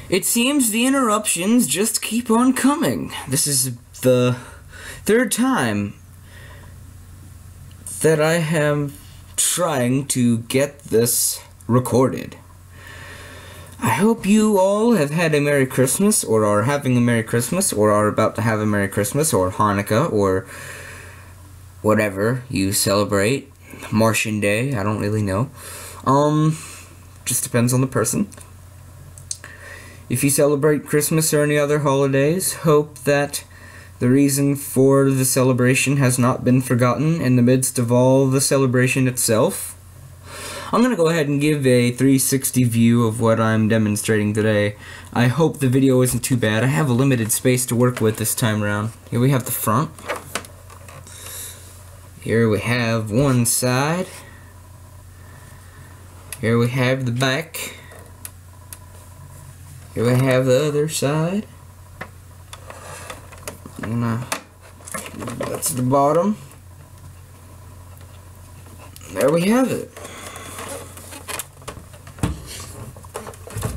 It seems the interruptions just keep on coming. This is the third time that I am trying to get this recorded. I hope you all have had a Merry Christmas, or are having a Merry Christmas, or are about to have a Merry Christmas, or Hanukkah, or whatever you celebrate. Martian Day, I don't really know. Just depends on the person. If you celebrate Christmas or any other holidays, hope that the reason for the celebration has not been forgotten in the midst of all the celebration itself. I'm going to go ahead and give a 360 view of what I'm demonstrating today. I hope the video isn't too bad. I have a limited space to work with this time around. Here we have the front. Here we have one side. Here we have the back. Here we have the other side. That's the bottom. There we have it.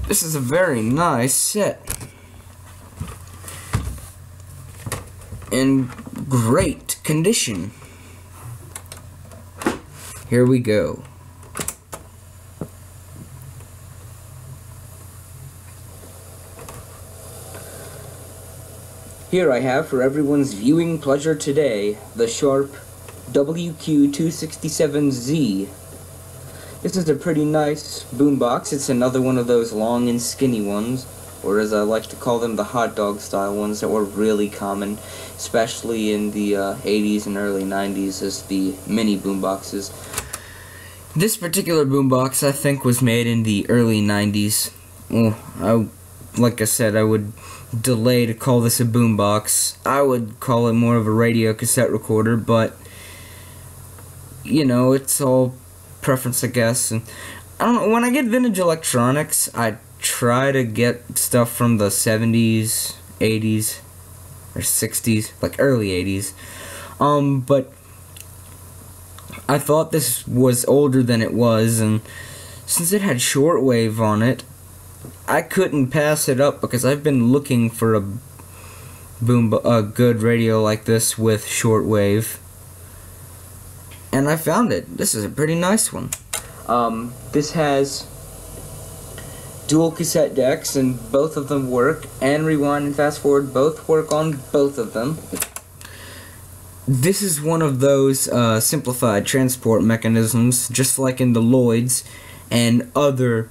This is a very nice set. In great condition. Here we go. Here I have, for everyone's viewing pleasure today, the Sharp WQ-267Z. This is a pretty nice boombox. It's another one of those long and skinny ones, or as I like to call them, the hot dog style ones that were really common, especially in the 80s and early 90s as the mini boomboxes. This particular boombox, I think, was made in the early 90s. Well, like I said, I would delay to call this a boombox. I would call it more of a radio cassette recorder, but you know, it's all preference, I guess. And I don't know, when I get vintage electronics, I try to get stuff from the 70s, 80s, or 60s, like early 80s. But I thought this was older than it was, and since it had shortwave on it, I couldn't pass it up because I've been looking for a good radio like this with shortwave, and I found it. This is a pretty nice one. This has dual cassette decks, and both of them work, and rewind and fast forward both work on both of them. This is one of those simplified transport mechanisms, just like in the Lloyds and other,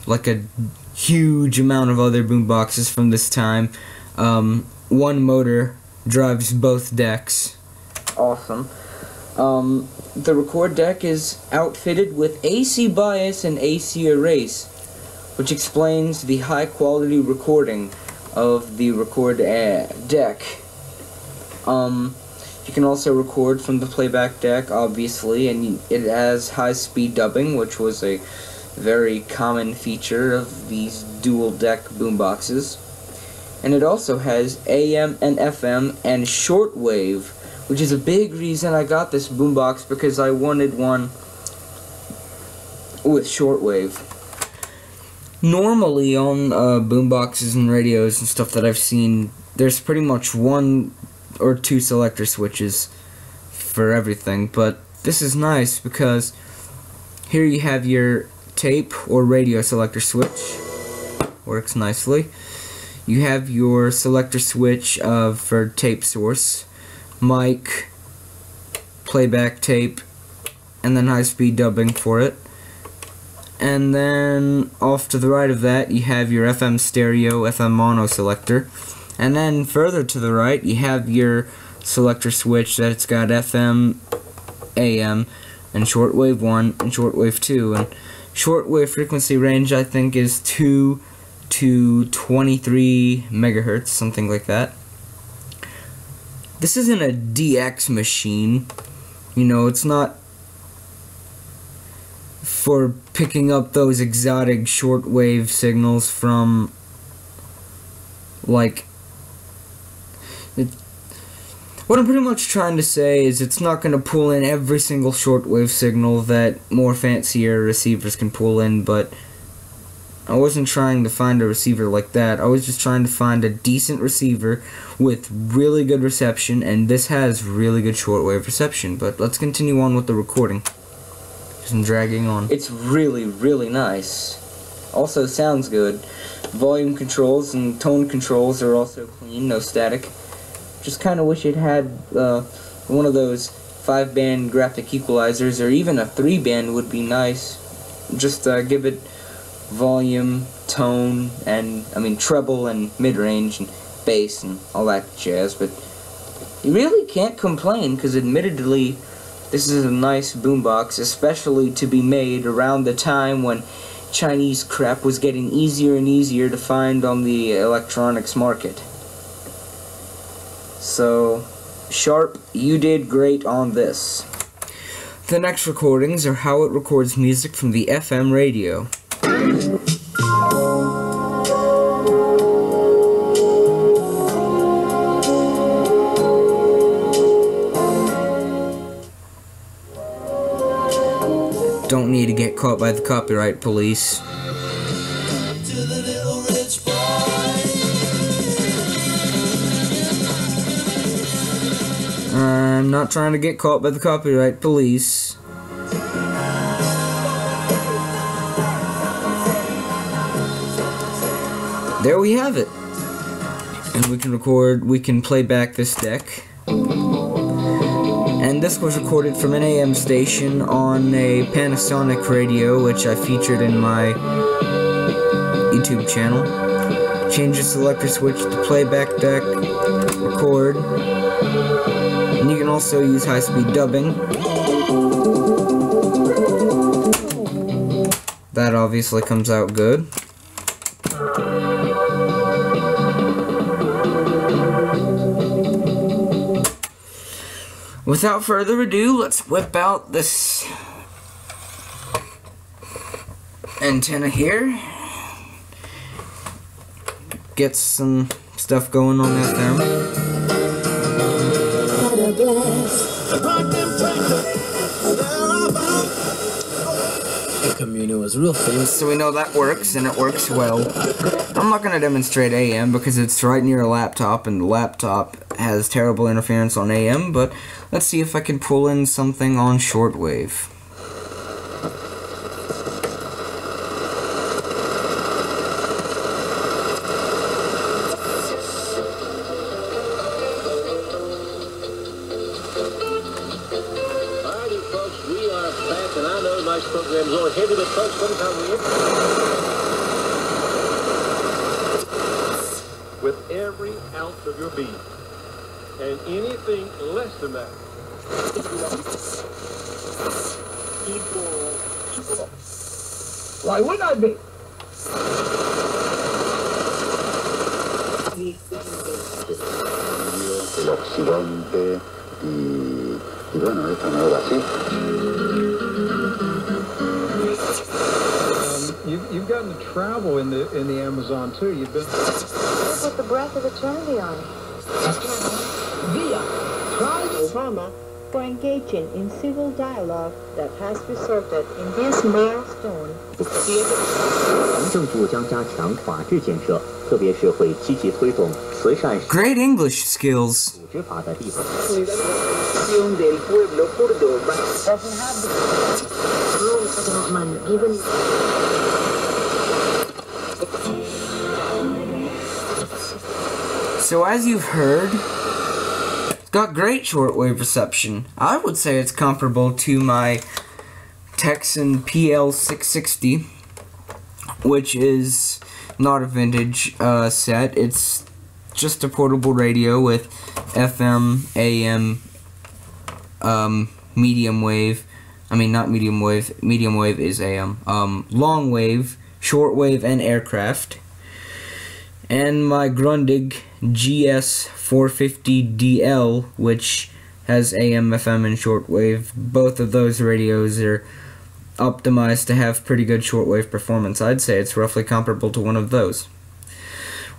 like a huge amount of other boomboxes from this time. One motor drives both decks. Awesome. The record deck is outfitted with AC bias and AC erase, which explains the high quality recording of the record deck. You can also record from the playback deck, obviously, and it has high-speed dubbing, which was a very common feature of these dual deck boomboxes. And it also has AM and FM and shortwave, which is a big reason I got this boombox, because I wanted one with shortwave. Normally on boomboxes and radios and stuff that I've seen, there's pretty much one or two selector switches for everything, but this is nice because here you have your tape or radio selector switch, works nicely. You have your selector switch for tape source, mic, playback tape, and then high-speed dubbing for it. And then off to the right of that you have your FM stereo, FM mono selector. And then further to the right, you have your selector switch that's got FM, AM, and shortwave 1 and shortwave 2. And shortwave frequency range, I think, is 2 to 23 megahertz, something like that. This isn't a DX machine. You know, it's not for picking up those exotic shortwave signals from, like, what I'm pretty much trying to say is it's not going to pull in every single shortwave signal that more fancier receivers can pull in, but I wasn't trying to find a receiver like that. I was just trying to find a decent receiver with really good reception, and this has really good shortwave reception. But let's continue on with the recording. Because I'm dragging on. It's really, really nice. Also sounds good. Volume controls and tone controls are also clean, no static. Just kind of wish it had one of those 5-band graphic equalizers, or even a 3-band would be nice. Just give it volume, tone, and treble and mid-range and bass and all that jazz. But you really can't complain, because admittedly this is a nice boombox, especially to be made around the time when Chinese crap was getting easier and easier to find on the electronics market. So, Sharp, you did great on this. The next recordings are how it records music from the FM radio. Don't need to get caught by the copyright police. I'm not trying to get caught by the copyright police. There we have it. And we can play back this deck. And this was recorded from an AM station on a Panasonic radio, which I featured in my YouTube channel. Change the selector switch to playback deck, record, and you can also use high-speed dubbing. That obviously comes out good. Without further ado, let's whip out this antenna here. Get some stuff going on FM. The community was real famous. So we know that works, and it works well. I'm not going to demonstrate AM because it's right near a laptop, and the laptop has terrible interference on AM, but let's see if I can pull in something on shortwave. Alrighty, folks, we are back, and I know nice program's on heavy, but folks, sometimes we with every ounce of your being. And anything less than that equal. Why would I be? El occidente y bueno, esta nueva así. You've gotten to travel in the Amazon too. You've been. Put the breath of eternity on it. Via Obama For engaging in civil dialogue that has resulted in this milestone. 政府将加强法治建设，特别是会积极推动慈善 Great English skills. 组织法的立法。 So as you've heard, it's got great shortwave reception. I would say it's comparable to my Texan PL660, which is not a vintage set. It's just a portable radio with FM, AM, medium wave. I mean, not medium wave. Medium wave is AM. Long wave, shortwave, and aircraft. And my Grundig GS450DL, which has AM, FM, and shortwave. Both of those radios are optimized to have pretty good shortwave performance. I'd say it's roughly comparable to one of those.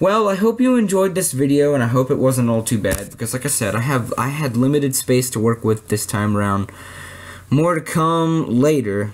Well, I hope you enjoyed this video, and I hope it wasn't all too bad, because like I said, I had limited space to work with this time around. More to come later.